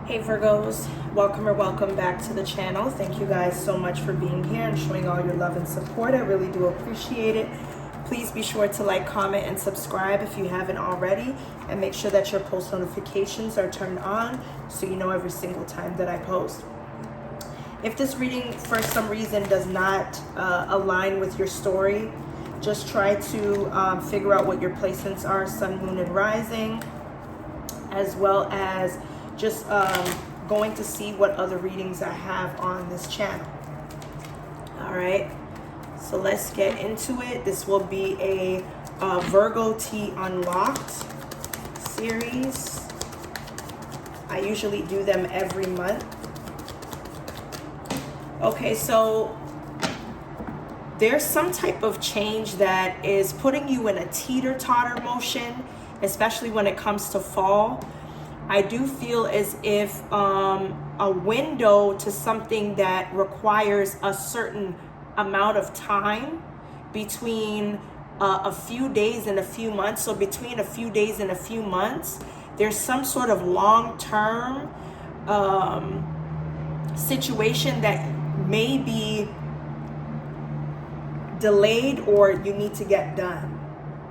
Hey Virgos, welcome back to the channel. Thank you guys so much for being here and showing all your love and support. I really do appreciate it. Please be sure to like, comment, and subscribe if you haven't already, and make sure that your post notifications are turned on so you know every single time that I post. If this reading for some reason does not align with your story, just try to figure out what your placements are, sun, moon, and rising, as well as just going to see what other readings I have on this channel. All right, so let's get into it. This will be a Virgoteaunlocked series. I usually do them every month. Okay, so there's some type of change that is putting you in a teeter-totter motion, especially when it comes to fall. I do feel as if a window to something that requires a certain amount of time between a few days and a few months. So between a few days and a few months, there's some sort of long-term situation that may be delayed or you need to get done.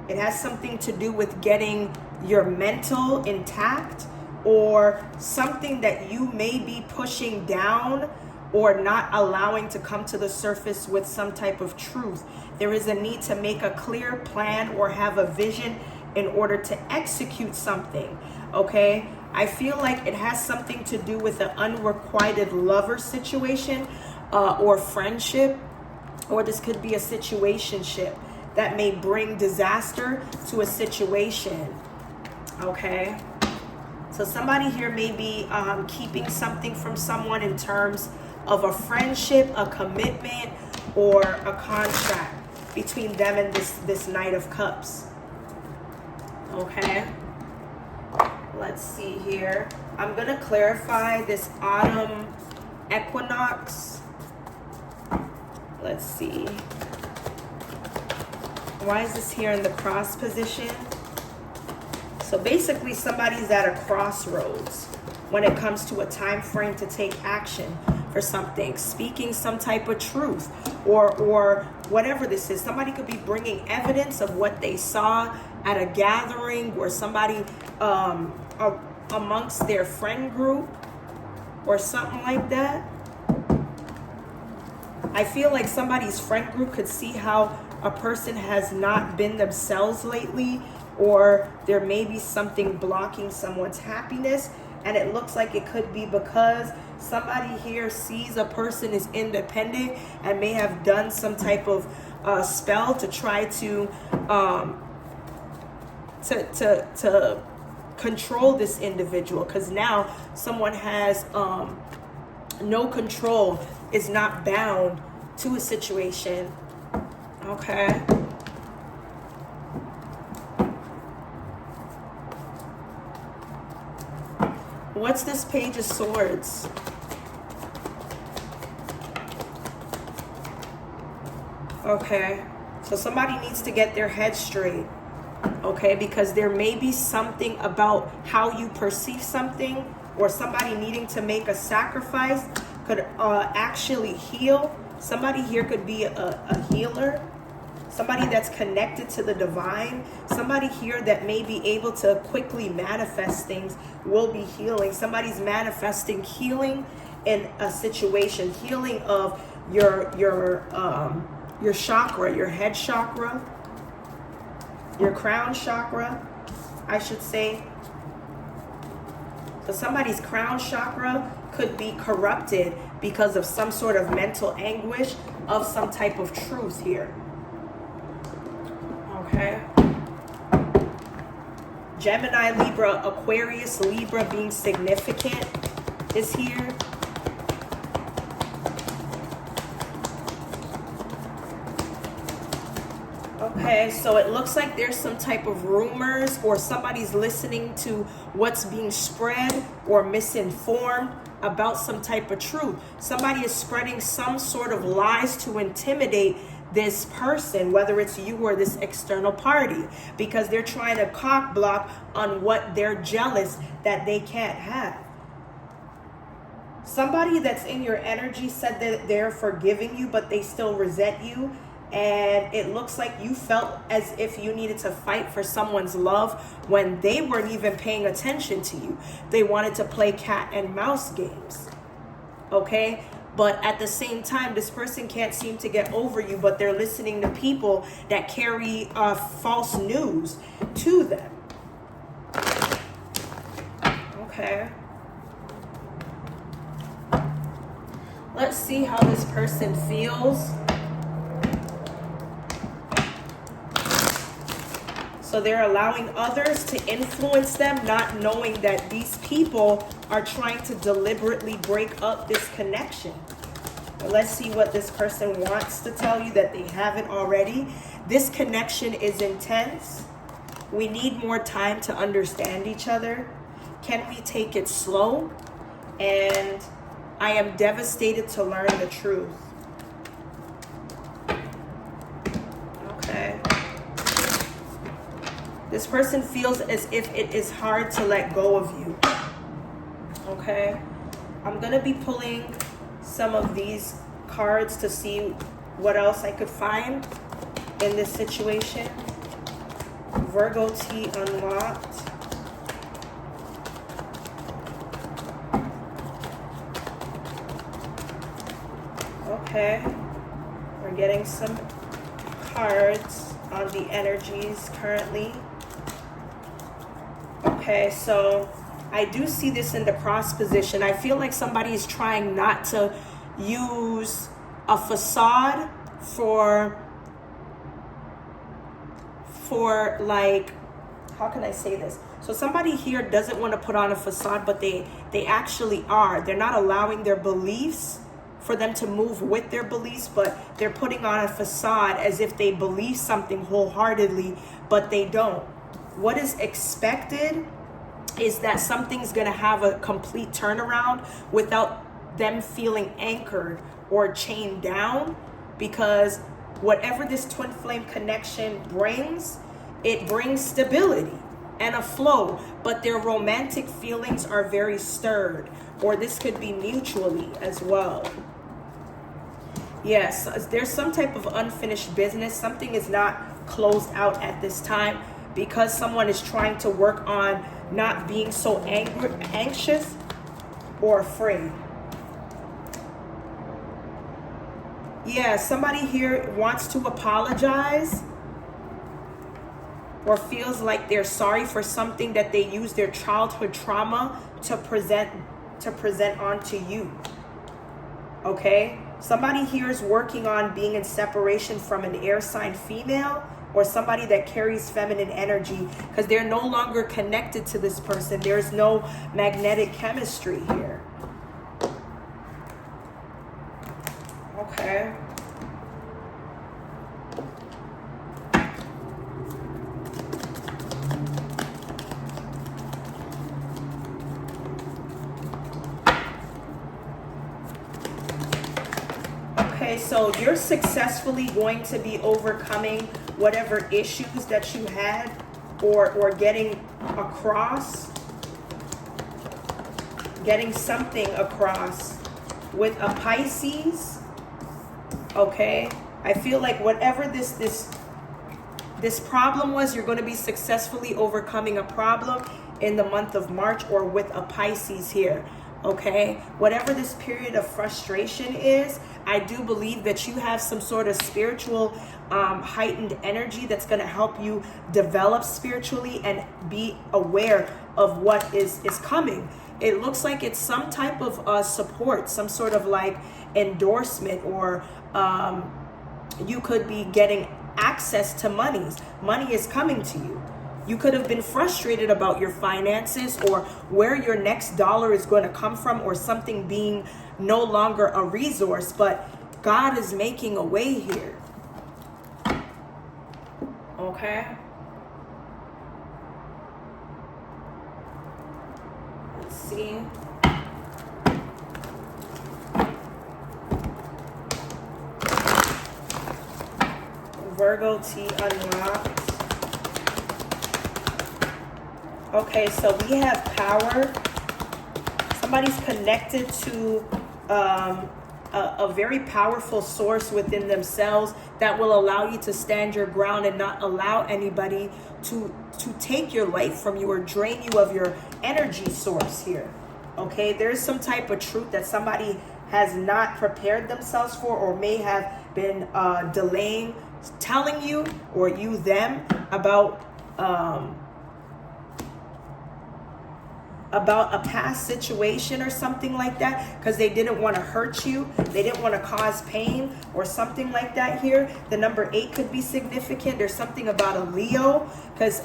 It has something to do with getting your mental intact, or something that you may be pushing down or not allowing to come to the surface with some type of truth. There is a need to make a clear plan or have a vision in order to execute something, okay? I feel like it has something to do with an unrequited lover situation or friendship, or this could be a situationship that may bring disaster to a situation, okay? So somebody here may be keeping something from someone in terms of a friendship, a commitment, or a contract between them and this Knight of Cups. Okay. Let's see here. I'm going to clarify this autumn equinox. Let's see. Why is this here in the cross position? So basically somebody's at a crossroads when it comes to a time frame to take action for something, speaking some type of truth, or whatever this is. Somebody could be bringing evidence of what they saw at a gathering, or somebody amongst their friend group or something like that. I feel like somebody's friend group could see how a person has not been themselves lately, or there may be something blocking someone's happiness, and it looks like it could be because somebody here sees a person is independent and may have done some type of spell to try to control this individual, because now someone has no control, is not bound to a situation. Okay. What's this Page of Swords? Okay, so somebody needs to get their head straight, okay, because there may be something about how you perceive something, or somebody needing to make a sacrifice could actually heal. Somebody here could be a healer, somebody that's connected to the divine. Somebody here that may be able to quickly manifest things will be healing. Somebody's manifesting healing in a situation, healing of your chakra, your head chakra, your crown chakra, I should say. So somebody's crown chakra could be corrupted because of some sort of mental anguish of some type of truth here. Okay. Gemini, Libra, Aquarius, Libra being significant is here. Okay, so it looks like there's some type of rumors, or somebody's listening to what's being spread or misinformed about some type of truth. Somebody is spreading some sort of lies to intimidate this person, whether it's you or this external party, because they're trying to cock block on what they're jealous that they can't have. Somebody that's in your energy said that they're forgiving you, but they still resent you. And it looks like you felt as if you needed to fight for someone's love when they weren't even paying attention to you. They wanted to play cat and mouse games. Okay? But at the same time, this person can't seem to get over you, but they're listening to people that carry false news to them. Okay. Let's see how this person feels. So they're allowing others to influence them, not knowing that these people are trying to deliberately break up this connection. Let's see what this person wants to tell you that they haven't already. This connection is intense. We need more time to understand each other. Can we take it slow? And I am devastated to learn the truth. Okay. This person feels as if it is hard to let go of you. Okay. I'm going to be pulling some of these cards to see what else I could find in this situation. Virgoteaunlocked. Okay, we're getting some cards on the energies currently. Okay, so I do see this in the cross position. I feel like somebody is trying not to use a facade for like, how can I say this? So somebody here doesn't want to put on a facade, but they actually are. They're not allowing their beliefs for them to move with their beliefs, but they're putting on a facade as if they believe something wholeheartedly, but they don't. What is expected is that something's going to have a complete turnaround without them feeling anchored or chained down, because whatever this twin flame connection brings, it brings stability and a flow, but their romantic feelings are very stirred, or this could be mutually as well. Yes, there's some type of unfinished business. Something is not closed out at this time because someone is trying to work on not being so anxious or afraid. Yeah, somebody here wants to apologize or feels like they're sorry for something that they used their childhood trauma to present onto you. Okay? Somebody here is working on being in separation from an air sign female or somebody that carries feminine energy because they're no longer connected to this person. There's no magnetic chemistry here. Okay. Okay, so you're successfully going to be overcoming whatever issues that you had or getting something across with a Pisces. Okay, I feel like whatever this problem was, you're going to be successfully overcoming a problem in the month of March or with a Pisces here. Okay, whatever this period of frustration is, I do believe that you have some sort of spiritual heightened energy that's going to help you develop spiritually and be aware of what is coming. It looks like it's some type of support, some sort of like endorsement, or you could be getting access to money. Money is coming to you. You could have been frustrated about your finances or where your next dollar is going to come from, or something being no longer a resource, but God is making a way here. Okay. Let's see. Virgoteaunlocked. Okay, so we have power. somebody's connected to a very powerful source within themselves that will allow you to stand your ground and not allow anybody to take your life from you or drain you of your energy source here. Okay, there's some type of truth that somebody has not prepared themselves for, or may have been delaying telling you, or you them, about a past situation or something like that, because they didn't want to hurt you, they didn't want to cause pain or something like that. Here the number 8 could be significant. There's something about a Leo, because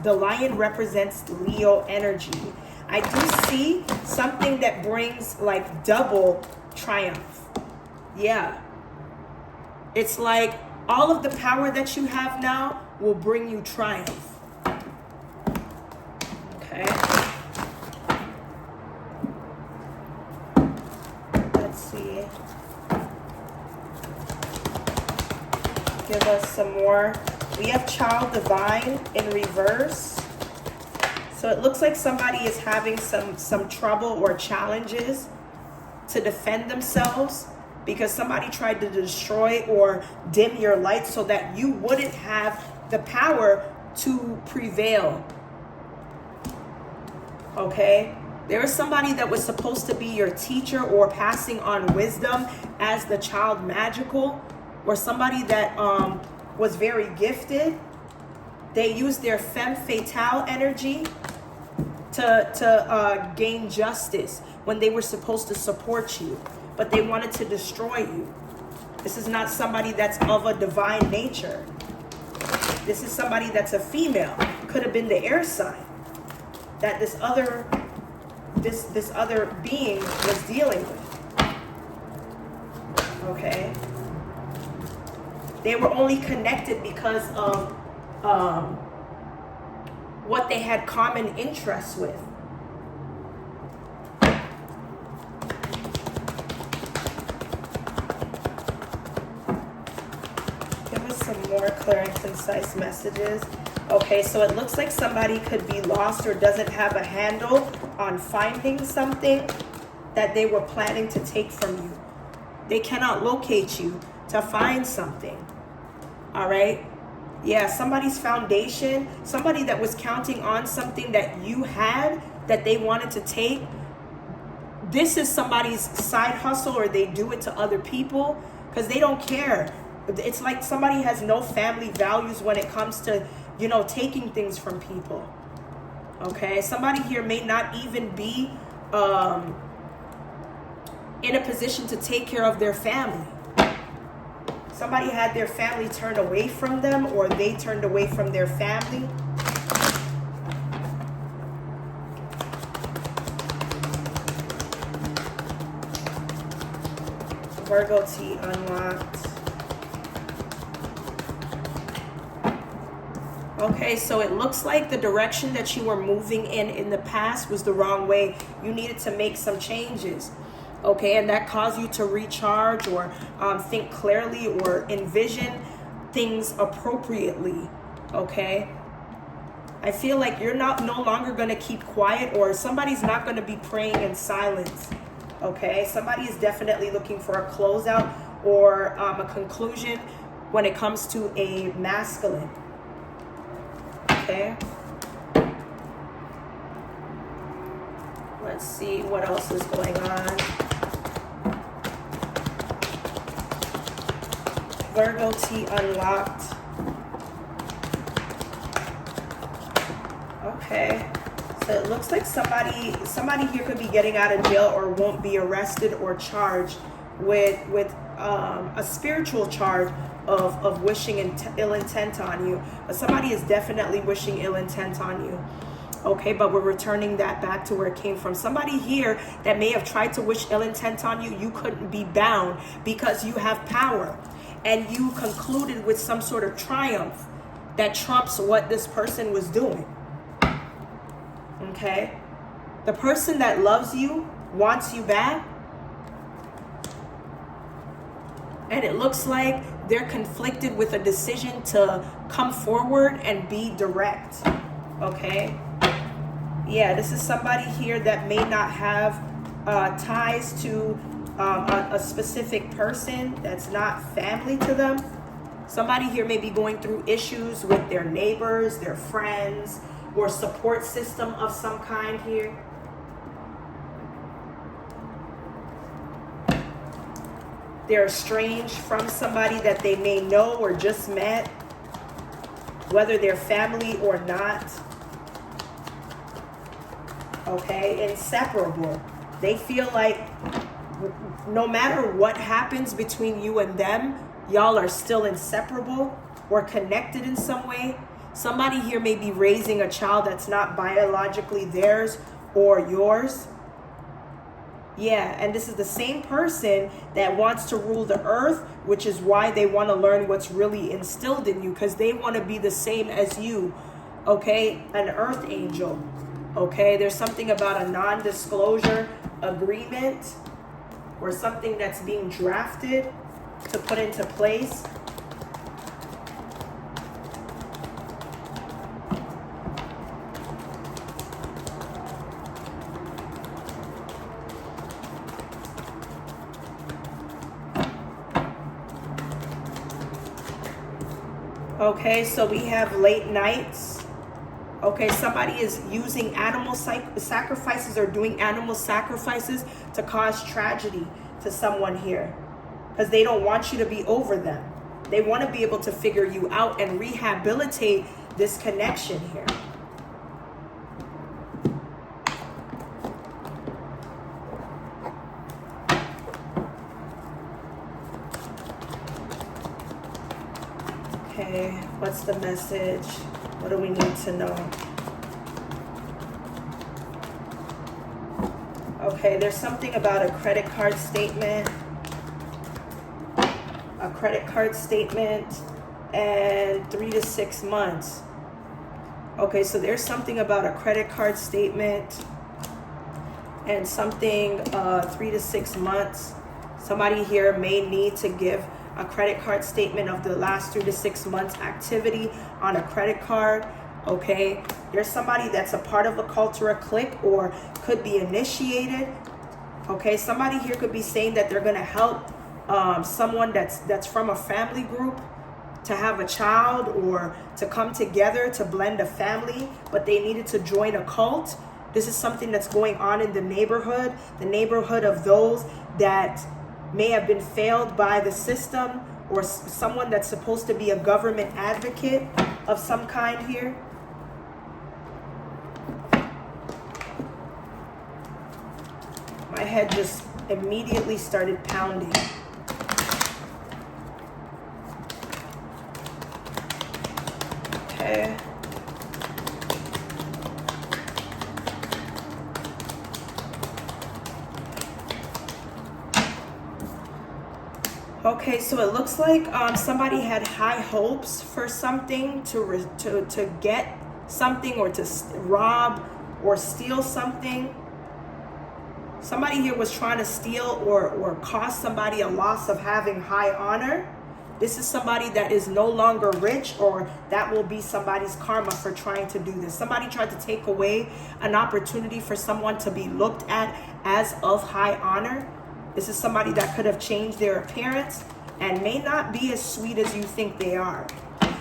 the lion represents Leo energy. I do see something that brings like double triumph. Yeah, it's like all of the power that you have now will bring you triumph. Okay, let's see. Give us some more. We have Child Divine in reverse. So it looks like somebody is having some trouble or challenges to defend themselves, because somebody tried to destroy or dim your light so that you wouldn't have the power to prevail. Okay? There was somebody that was supposed to be your teacher or passing on wisdom as the child magical, or somebody that was very gifted. They used their femme fatale energy to gain justice when they were supposed to support you, but they wanted to destroy you. This is not somebody that's of a divine nature. This is somebody that's a female. Could have been the air sign that this other being was dealing with. Okay? They were only connected because of what they had common interests with. Give us some more clear and concise messages. Okay, so it looks like somebody could be lost or doesn't have a handle on finding something that they were planning to take from you. They cannot locate you to find something. All right? Yeah, somebody's foundation, somebody that was counting on something that you had that they wanted to take. This is somebody's side hustle, or they do it to other people because they don't care. It's like somebody has no family values when it comes to, taking things from people. Okay, somebody here may not even be in a position to take care of their family. Somebody had their family turned away from them, or they turned away from their family. Virgoteaunlocked. Okay, so it looks like the direction that you were moving in the past was the wrong way. You needed to make some changes. Okay, and that caused you to recharge or think clearly or envision things appropriately. Okay, I feel like you're no longer going to keep quiet, or somebody's not going to be praying in silence. Okay, somebody is definitely looking for a closeout or a conclusion when it comes to a masculine. Okay, let's see what else is going on. Virgoteaunlocked. Okay, so it looks like somebody here could be getting out of jail or won't be arrested or charged with a spiritual charge of wishing ill intent on you. But somebody is definitely wishing ill intent on you. Okay, but we're returning that back to where it came from. Somebody here that may have tried to wish ill intent on you, you couldn't be bound because you have power. And you concluded with some sort of triumph that trumps what this person was doing. Okay? The person that loves you wants you back. And it looks like they're conflicted with a decision to come forward and be direct. Okay? Yeah, this is somebody here that may not have ties to a specific person that's not family to them. Somebody here may be going through issues with their neighbors, their friends, or support system of some kind here. They're estranged from somebody that they may know or just met, whether they're family or not. Okay, inseparable. They feel like no matter what happens between you and them, y'all are still inseparable or connected in some way. Somebody here may be raising a child that's not biologically theirs or yours. Yeah, and this is the same person that wants to rule the earth, which is why they want to learn what's really instilled in you, because they want to be the same as you, okay? An earth angel, okay? There's something about a non-disclosure agreement or something that's being drafted to put into place. Okay, so we have late nights. Okay, somebody is using animal sacrifices or doing animal sacrifices to cause tragedy to someone here, because they don't want you to be over them. They want to be able to figure you out and rehabilitate this connection here. Okay, what's the message? What do we need to know? Okay, there's something about a credit card statement. A credit card statement and 3 to 6 months. Okay, so there's something about a credit card statement and something 3 to 6 months. Somebody here may need to give a credit card statement of the last 3 to 6 months activity on a credit card. Okay, there's somebody that's a part of a cult or a clique or could be initiated. Okay, somebody here could be saying that they're going to help someone that's from a family group to have a child or to come together to blend a family, but they needed to join a cult. This is something that's going on in the neighborhood of those that may have been failed by the system, or someone that's supposed to be a government advocate of some kind here. My head just immediately started pounding. Okay. Okay, so it looks like somebody had high hopes for something to get something or to rob or steal something. Somebody here was trying to steal or cost somebody a loss of having high honor. This is somebody that is no longer rich, or that will be somebody's karma for trying to do this. Somebody tried to take away an opportunity for someone to be looked at as of high honor. This is somebody that could have changed their appearance and may not be as sweet as you think they are.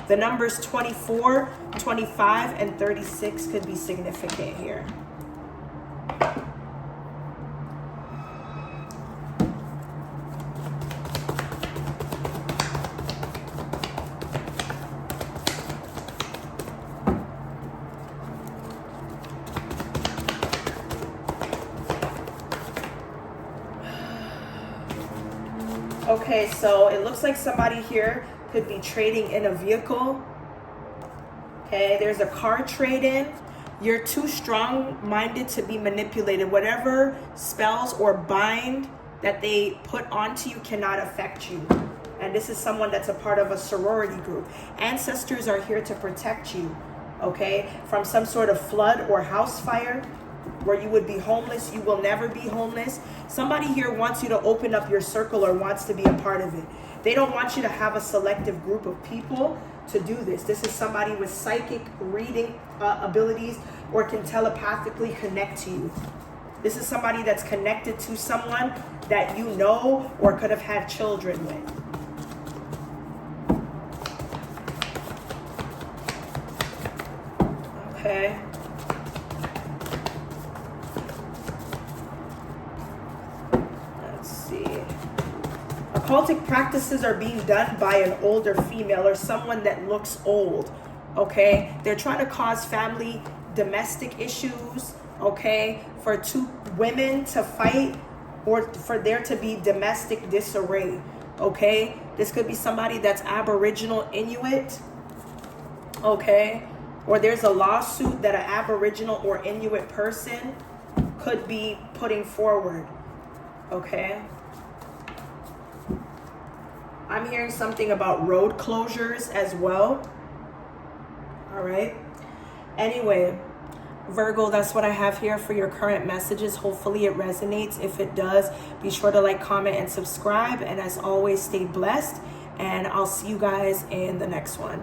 The numbers 24, 25, and 36 could be significant here. Okay, so it looks like somebody here could be trading in a vehicle. Okay, there's a car trade-in. You're too strong-minded to be manipulated. Whatever spells or bind that they put onto you cannot affect you. And this is someone that's a part of a sorority group. Ancestors are here to protect you, okay, from some sort of flood or house fire where you would be homeless. You will never be homeless. Somebody here wants you to open up your circle or wants to be a part of it. They don't want you to have a selective group of people to do this. This is somebody with psychic reading abilities or can telepathically connect to you. This is somebody that's connected to someone that you know or could have had children with. Okay. Let's see. Occultic practices are being done by an older female or someone that looks old. Okay. They're trying to cause family domestic issues. Okay. For two women to fight or for there to be domestic disarray. Okay. This could be somebody that's Aboriginal Inuit. Okay. Or there's a lawsuit that an Aboriginal or Inuit person could be putting forward. Okay. I'm hearing something about road closures as well. All right. Anyway, Virgo, that's what I have here for your current messages. Hopefully it resonates. If it does, be sure to like, comment, and subscribe. And as always, stay blessed. And I'll see you guys in the next one.